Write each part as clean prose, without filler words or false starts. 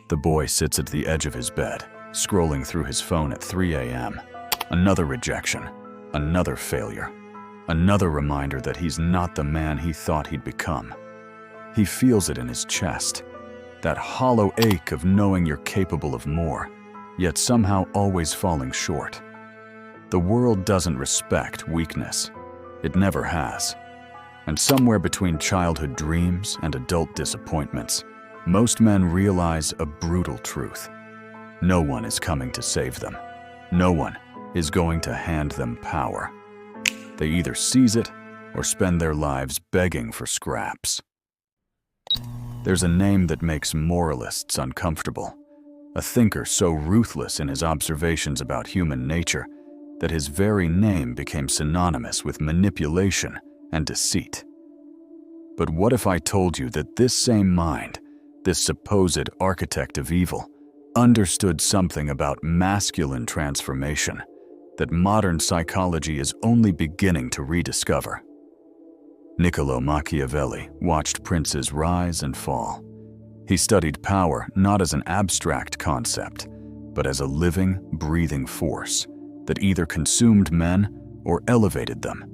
The boy sits at the edge of his bed, scrolling through his phone at 3 a.m. Another rejection, another failure, another reminder that he's not the man he thought he'd become. He feels it in his chest, that hollow ache of knowing you're capable of more, yet somehow always falling short. The world doesn't respect weakness. It never has. And somewhere between childhood dreams and adult disappointments, most men realize a brutal truth. No one is coming to save them. No one is going to hand them power. They either seize it or spend their lives begging for scraps. There's a name that makes moralists uncomfortable, a thinker so ruthless in his observations about human nature that his very name became synonymous with manipulation and deceit. But what if I told you that this same mind, this supposed architect of evil, understood something about masculine transformation that modern psychology is only beginning to rediscover? Niccolò Machiavelli watched princes rise and fall. He studied power not as an abstract concept, but as a living, breathing force that either consumed men or elevated them.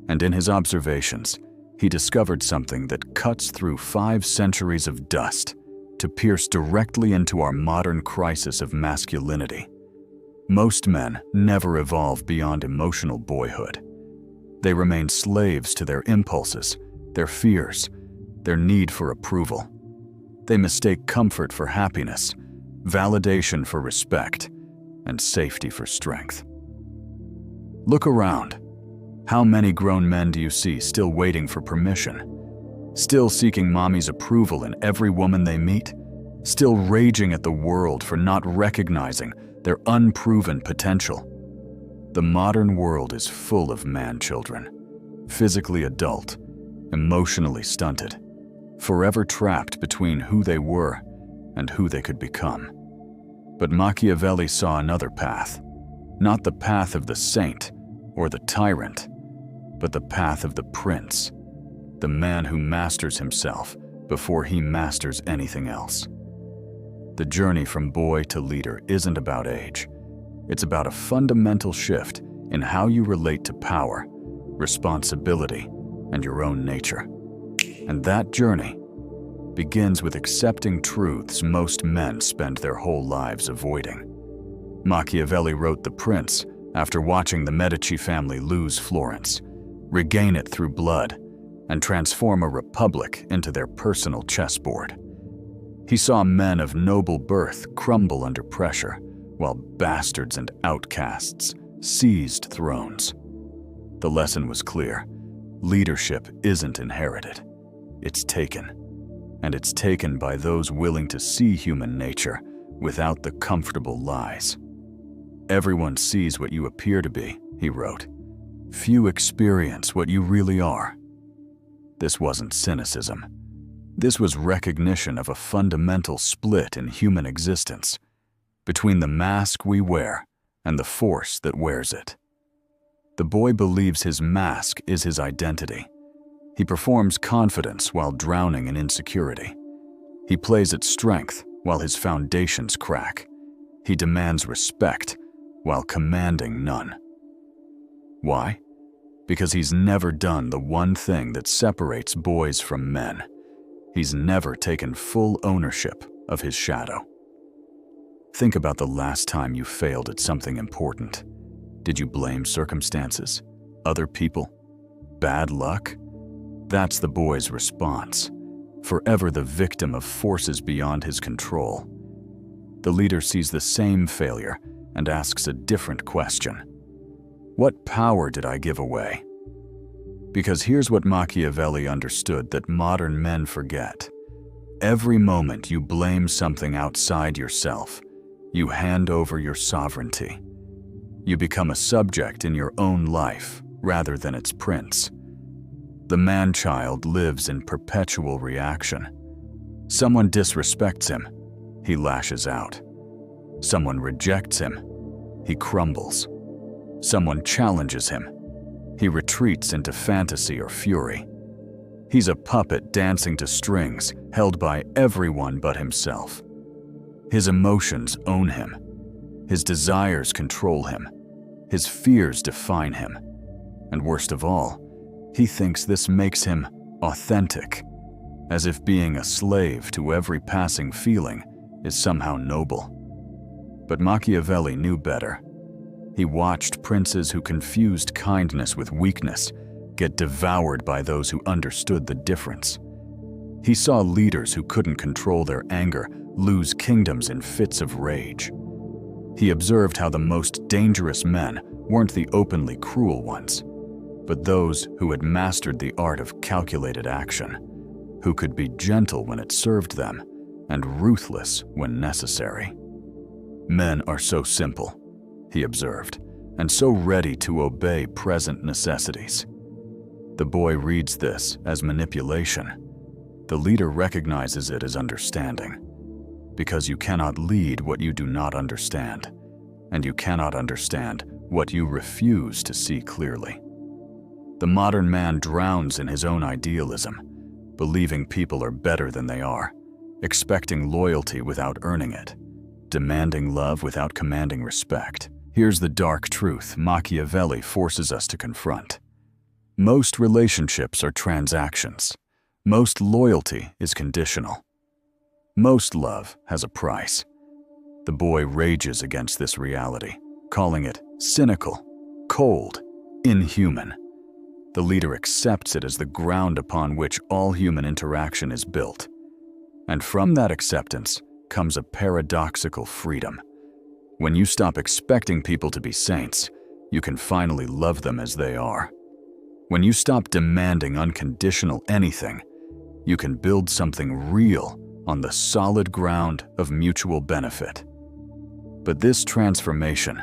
And in his observations, he discovered something that cuts through 5 centuries of dust to pierce directly into our modern crisis of masculinity. Most men never evolve beyond emotional boyhood. They remain slaves to their impulses, their fears, their need for approval. They mistake comfort for happiness, validation for respect, and safety for strength. Look around. How many grown men do you see still waiting for permission? Still seeking mommy's approval in every woman they meet? Still raging at the world for not recognizing their unproven potential? The modern world is full of man-children, physically adult, emotionally stunted, forever trapped between who they were and who they could become. But Machiavelli saw another path, not the path of the saint or the tyrant, but the path of the prince, the man who masters himself before he masters anything else. The journey from boy to leader isn't about age. It's about a fundamental shift in how you relate to power, responsibility, and your own nature. And that journey begins with accepting truths most men spend their whole lives avoiding. Machiavelli wrote The Prince after watching the Medici family lose Florence, regain it through blood, and transform a republic into their personal chessboard. He saw men of noble birth crumble under pressure, while bastards and outcasts seized thrones. The lesson was clear. Leadership isn't inherited. It's taken. And it's taken by those willing to see human nature without the comfortable lies. Everyone sees what you appear to be, he wrote. Few experience what you really are. This wasn't cynicism. This was recognition of a fundamental split in human existence, between the mask we wear and the force that wears it. The boy believes his mask is his identity. He performs confidence while drowning in insecurity. He plays at strength while his foundations crack. He demands respect while commanding none. Why? Because he's never done the one thing that separates boys from men. He's never taken full ownership of his shadow. Think about the last time you failed at something important. Did you blame circumstances? Other people? Bad luck? That's the boy's response, forever the victim of forces beyond his control. The leader sees the same failure and asks a different question. What power did I give away? Because here's what Machiavelli understood that modern men forget. Every moment you blame something outside yourself, you hand over your sovereignty. You become a subject in your own life rather than its prince. The man-child lives in perpetual reaction. Someone disrespects him, he lashes out. Someone rejects him, he crumbles. Someone challenges him, he retreats into fantasy or fury. He's a puppet dancing to strings held by everyone but himself. His emotions own him. His desires control him. His fears define him. And worst of all, he thinks this makes him authentic, as if being a slave to every passing feeling is somehow noble. But Machiavelli knew better. He watched princes who confused kindness with weakness get devoured by those who understood the difference. He saw leaders who couldn't control their anger lose kingdoms in fits of rage. He observed how the most dangerous men weren't the openly cruel ones, but those who had mastered the art of calculated action, who could be gentle when it served them and ruthless when necessary. Men are so simple, he observed, and so ready to obey present necessities. The boy reads this as manipulation. The leader recognizes it as understanding, because you cannot lead what you do not understand, and you cannot understand what you refuse to see clearly. The modern man drowns in his own idealism, believing people are better than they are, expecting loyalty without earning it, demanding love without commanding respect. Here's the dark truth Machiavelli forces us to confront. Most relationships are transactions. Most loyalty is conditional. Most love has a price. The boy rages against this reality, calling it cynical, cold, inhuman. The leader accepts it as the ground upon which all human interaction is built. And from that acceptance comes a paradoxical freedom. When you stop expecting people to be saints, you can finally love them as they are. When you stop demanding unconditional anything, you can build something real on the solid ground of mutual benefit. But this transformation,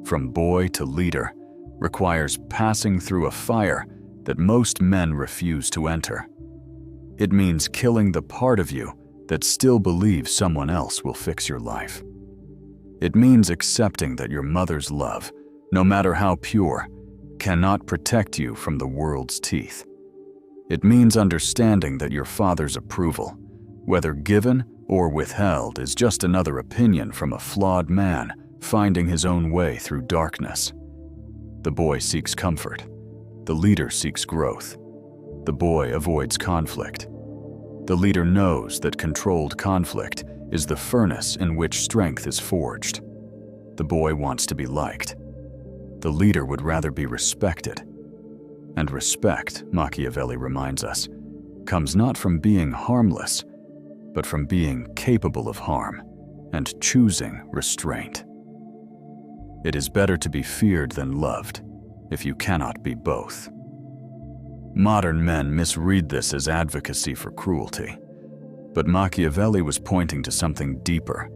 from boy to leader, requires passing through a fire that most men refuse to enter. It means killing the part of you that still believes someone else will fix your life. It means accepting that your mother's love, no matter how pure, cannot protect you from the world's teeth. It means understanding that your father's approval, whether given or withheld, is just another opinion from a flawed man finding his own way through darkness. The boy seeks comfort. The leader seeks growth. The boy avoids conflict. The leader knows that controlled conflict is the furnace in which strength is forged. The boy wants to be liked. The leader would rather be respected. And respect, Machiavelli reminds us, comes not from being harmless, but from being capable of harm and choosing restraint. It is better to be feared than loved, if you cannot be both. Modern men misread this as advocacy for cruelty, but Machiavelli was pointing to something deeper,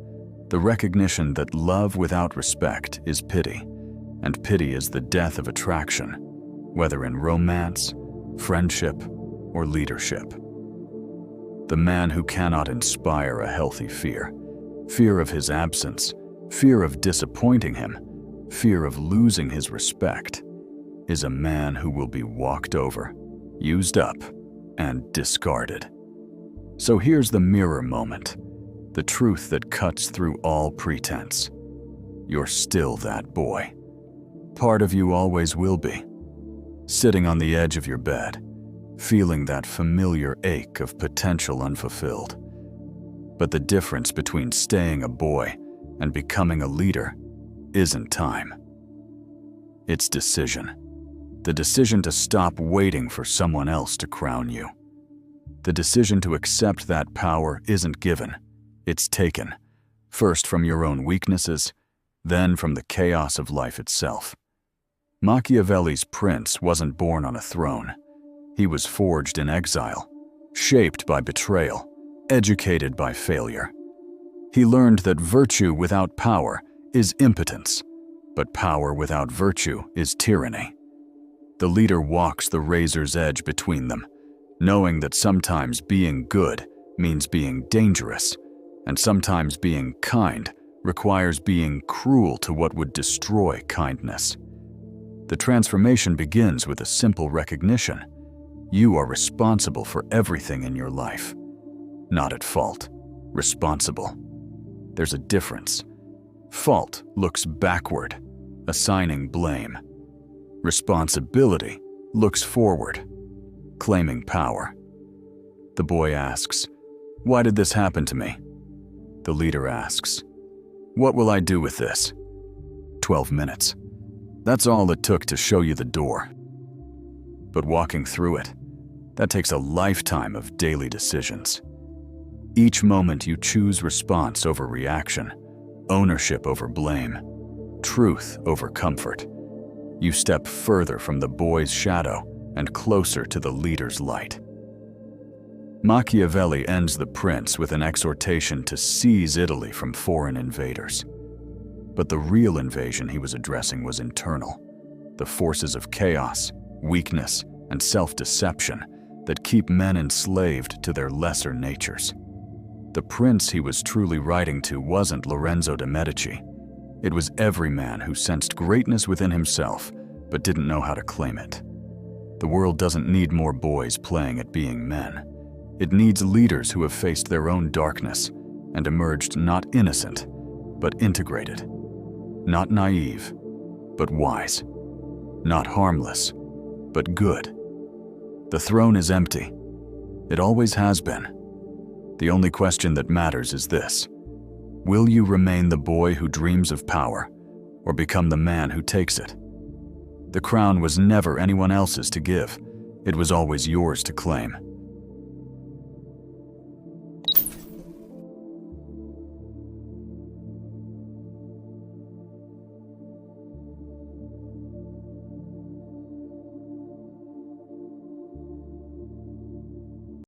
the recognition that love without respect is pity, and pity is the death of attraction, whether in romance, friendship, or leadership. The man who cannot inspire a healthy fear, fear of his absence, fear of disappointing him, fear of losing his respect, is a man who will be walked over, used up, and discarded. So here's the mirror moment, the truth that cuts through all pretense. You're still that boy. Part of you always will be. Sitting on the edge of your bed, feeling that familiar ache of potential unfulfilled. But the difference between staying a boy and becoming a leader isn't time. It's decision. The decision to stop waiting for someone else to crown you. The decision to accept that power isn't given, it's taken, first from your own weaknesses, then from the chaos of life itself. Machiavelli's prince wasn't born on a throne. He was forged in exile, shaped by betrayal, educated by failure. He learned that virtue without power is impotence, but power without virtue is tyranny. The leader walks the razor's edge between them, knowing that sometimes being good means being dangerous, and sometimes being kind requires being cruel to what would destroy kindness. The transformation begins with a simple recognition. You are responsible for everything in your life. Not at fault, responsible. there's a difference. Fault looks backward, assigning blame. Responsibility looks forward, claiming power. The boy asks, "Why did this happen to me?" The leader asks, "What will I do with this?" 12 minutes. That's all it took to show you the door. But walking through it, that takes a lifetime of daily decisions. Each moment you choose response over reaction, ownership over blame, truth over comfort. You step further from the boy's shadow and closer to the leader's light. Machiavelli ends The Prince with an exhortation to seize Italy from foreign invaders. But the real invasion he was addressing was internal, the forces of chaos, weakness, and self-deception that keep men enslaved to their lesser natures. The prince he was truly writing to wasn't Lorenzo de' Medici. It was every man who sensed greatness within himself but didn't know how to claim it. The world doesn't need more boys playing at being men. It needs leaders who have faced their own darkness and emerged not innocent, but integrated. Not naive, but wise. Not harmless, but good. The throne is empty. It always has been. The only question that matters is this: will you remain the boy who dreams of power, or become the man who takes it? The crown was never anyone else's to give. It was always yours to claim.